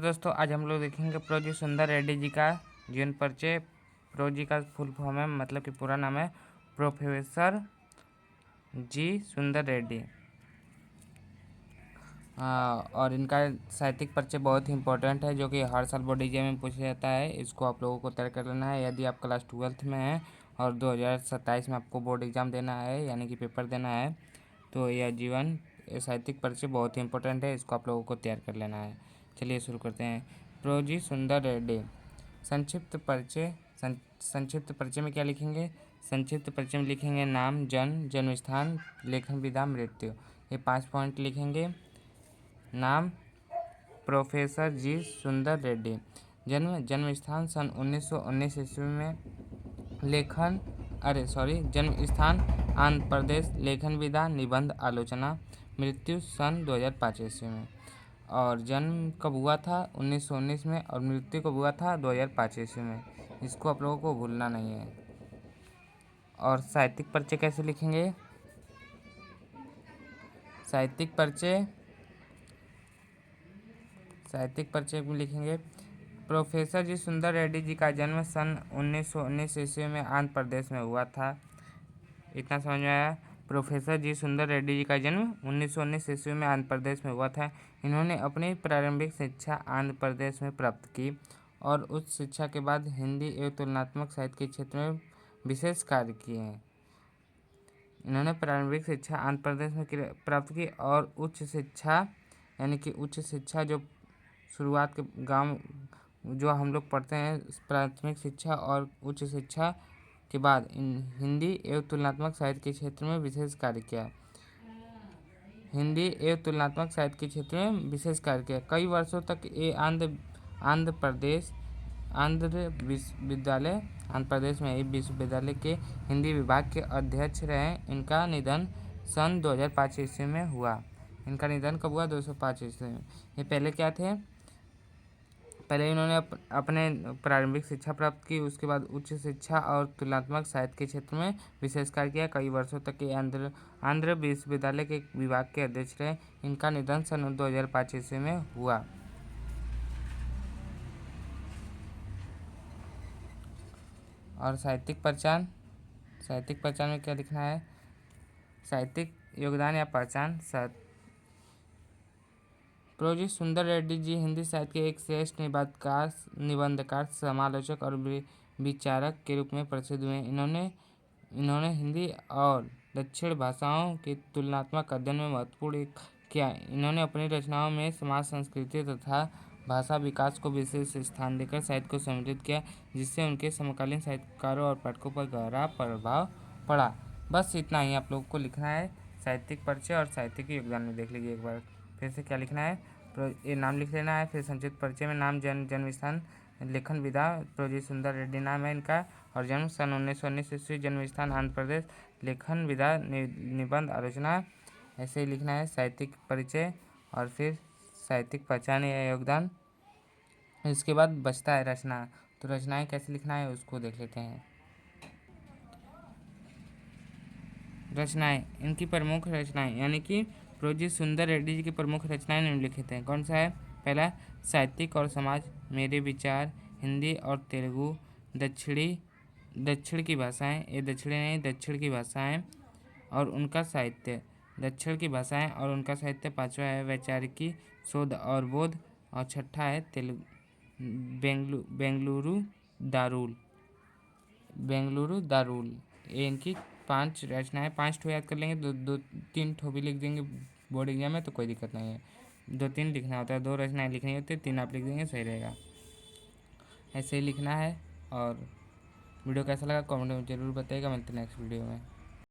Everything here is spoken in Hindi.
दोस्तों आज हम लोग देखेंगे प्रो जी सुंदर रेड्डी जी का जीवन परिचय। प्रो जी का फुल फॉर्म है, मतलब कि पूरा नाम है प्रोफेसर जी सुंदर रेड्डी। और इनका साहित्यिक परिचय बहुत ही इंपॉर्टेंट है, जो कि हर साल बोर्ड एग्जाम में पूछा जाता है। इसको आप लोगों को तय कर लेना है। यदि आप क्लास 12th में हैं और 2027 में आपको बोर्ड एग्ज़ाम देना है, यानी कि पेपर देना है, तो यह साहित्यिक परिचय बहुत ही इंपॉर्टेंट है। इसको आप लोगों को तैयार कर लेना है। चलिए शुरू करते हैं। प्रो जी सुंदर रेड्डी संक्षिप्त परिचय। संक्षिप्त परिचय में क्या लिखेंगे? संक्षिप्त परिचय में लिखेंगे नाम, जन्म स्थान, लेखन विधा, मृत्यु। ये 5 पॉइंट लिखेंगे। नाम प्रोफेसर जी सुंदर रेड्डी। जन्म स्थान सन 1919 ईस्वी में। जन्म स्थान आंध्र प्रदेश। लेखन विधा निबंध आलोचना। मृत्यु सन 2005 ईस्वी में। और जन्म कब हुआ था? 1919 में, और मृत्यु कब हुआ था? 2005 ईस्वी में। इसको आप लोगों को भूलना नहीं है। और साहित्यिक परिचय कैसे लिखेंगे? साहित्यिक परिचय में लिखेंगे प्रोफेसर जी सुंदर रेड्डी जी का जन्म सन 1919 ईस्वी में आंध्र प्रदेश में हुआ था। इतना समझ में आया? प्रोफेसर जी सुंदर रेड्डी जी का जन्म 1919 ईस्वी में आंध्र प्रदेश में हुआ था। इन्होंने अपनी प्रारंभिक शिक्षा आंध्र प्रदेश में प्राप्त की और उच्च शिक्षा के बाद हिंदी एवं तुलनात्मक साहित्य के क्षेत्र में विशेष कार्य किए हैं। इन्होंने प्रारंभिक शिक्षा आंध्र प्रदेश में प्राप्त की और उच्च शिक्षा, यानी कि उच्च शिक्षा जो शुरुआत के गांव जो हम लोग पढ़ते हैं, प्राथमिक शिक्षा और उच्च शिक्षा के बाद हिंदी एवं तुलनात्मक साहित्य के क्षेत्र में विशेष कार्य किया। हिंदी एवं तुलनात्मक साहित्य के क्षेत्र में विशेष कार्य किया। कई वर्षों तक ये आंध्र प्रदेश में विश्वविद्यालय के हिंदी विभाग के अध्यक्ष रहे। इनका निधन सन 2005 ईस्वी में हुआ। इनका निधन कब हुआ? 2005 ईस्वी में। ये पहले क्या थे? पहले इन्होंने अपने प्रारंभिक शिक्षा प्राप्त की, उसके बाद उच्च शिक्षा और तुलनात्मक साहित्य के क्षेत्र में विशेष कार्य किया। कई वर्षों तक ये आंध्र विश्वविद्यालय के विभाग के अध्यक्ष रहे। इनका निधन सन 2005 ईस्वी में हुआ। और साहित्यिक पहचान में क्या लिखना है? साहित्यिक योगदान या पहचान। प्रो जी सुंदर रेड्डी जी हिंदी साहित्य के एक श्रेष्ठ निबंधकार, समालोचक और विचारक के रूप में प्रसिद्ध हुए। इन्होंने हिंदी और दक्षिण भाषाओं के तुलनात्मक अध्ययन में महत्वपूर्ण किया। इन्होंने अपनी रचनाओं में समाज, संस्कृति तथा भाषा विकास को विशेष स्थान देकर साहित्य को समृद्ध किया, जिससे उनके समकालीन साहित्यकारों और पाठकों पर गहरा प्रभाव पड़ा। बस इतना ही आप लोगों को लिखना है। साहित्यिक परिचय और साहित्यिक योगदान में देख लीजिए एक बार फिर से क्या लिखना है। ये नाम लिख लेना है। फिर संक्षिप्त परिचय में नाम, जन्म स्थान, लेखन विधा। प्रो जी सुंदर रेड्डी नाम है इनका, और जन्म सन 1919 ईस्वी। जन्म स्थान आंध्र प्रदेश। लेखन विधा निबंध आलोचना। ऐसे ही लिखना है साहित्यिक परिचय और फिर साहित्यिक पहचान या योगदान। इसके बाद बचता है रचना। तो रचनाएं कैसे लिखना है उसको देख लेते हैं। रचनाएं, इनकी प्रमुख रचनाएं, यानी कि प्रो जी सुंदर रेड्डी जी की प्रमुख रचनाएं निम्नलिखित हैं। कौन सा है? पहला, साहित्यिक और समाज, मेरे विचार, हिंदी और तेलुगु, दक्षिण की भाषाएं, ये दक्षिणी नहीं, दक्षिण की भाषाएं और उनका साहित्य। दक्षिण की भाषाएं और उनका साहित्य। पांचवा है वैचारिकी, शोध और बोध। और छठा है बेंगलुरु दारुल। ये इनकी 5 रचनाएं। 5 ठो याद कर लेंगे, 3 ठो भी लिख देंगे बोर्ड एग्जाम में, तो कोई दिक्कत नहीं है। 2-3 लिखना होता है, 2 रचनाएं लिखनी होती है, 3 आप लिख देंगे, सही रहेगा। ऐसे ही लिखना है। और वीडियो कैसा लगा कमेंट में ज़रूर बताइएगा। मिलते हैं नेक्स्ट वीडियो में।